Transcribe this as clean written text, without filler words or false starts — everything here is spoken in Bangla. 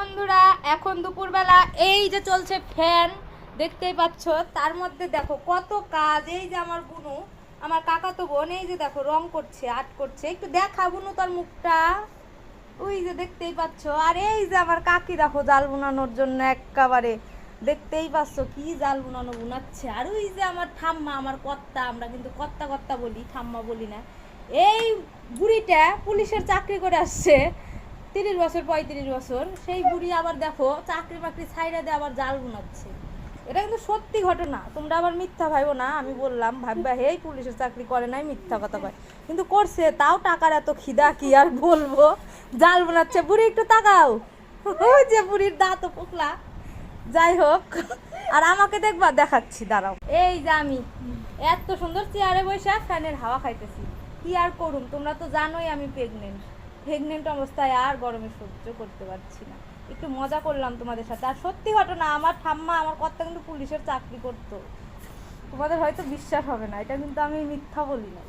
বন্ধুরা, এখন দুপুরবেলা এই যে চলছে ফ্যান, দেখতেই পাচ্ছ। তার মধ্যে দেখো কত কাজ। এই যে আমার বুনু, আমার কাকাতো বোন, এই যে দেখো রং করছে, আর্ট করছে। একটু দেখা বুনু তার মুখটা, ওই যে দেখতেই পাচ্ছ। আর এই যে আমার কাকি দেখো জাল বুনানোর জন্য একেবারে দেখতেই পাচ্ছ কি জাল বুনানো বুনাচ্ছে। আর ওই যে আমার ঠাম্মা, আমার কর্তা, আমরা কিন্তু কর্তা কর্তা বলি, ঠাম্মা বলি না। এই বুড়িটা পুলিশের চাকরি করে আসছে 30 বছর 35 বছর, সেই বুড়ি আবার দেখো চাকরি বাকরি ছাইরা দিয়ে আবার জাল বুনাচ্ছে। এটা কিন্তু সত্যি ঘটনা, তোমরা আবার মিথ্যা ভাইবো না। আমি বললাম ভাববা হেই পুলিশের চাকরি করে নাই, মিথ্যা কথা কয়, কিন্তু করছে। তাও টাকার এত খিদা কি আর বলবো, জাল বোনাচ্ছে। বুড়ি একটু তাকাও, ওই যে বুড়ির দাঁত পোকলা। যাই হোক, আর আমাকে দেখবা, দেখাচ্ছি দাঁড়াও। এই যে আমি এত সুন্দর চেয়ারে বসে ফ্যানের হাওয়া খাইতেছি। কি আর করুম, তোমরা তো জানোই আমি প্রেগনেন্ট অবস্থায় আর গরমে সহ্য করতে পারছি না। একটু মজা করলাম তোমাদের সাথে। আর সত্যি ঘটনা, আমার ঠাম্মা, আমার কর্তা কিন্তু পুলিশের চাকরি করতো। তোমাদের হয়তো বিশ্বাস হবে না, এটা কিন্তু আমি মিথ্যা বলি না।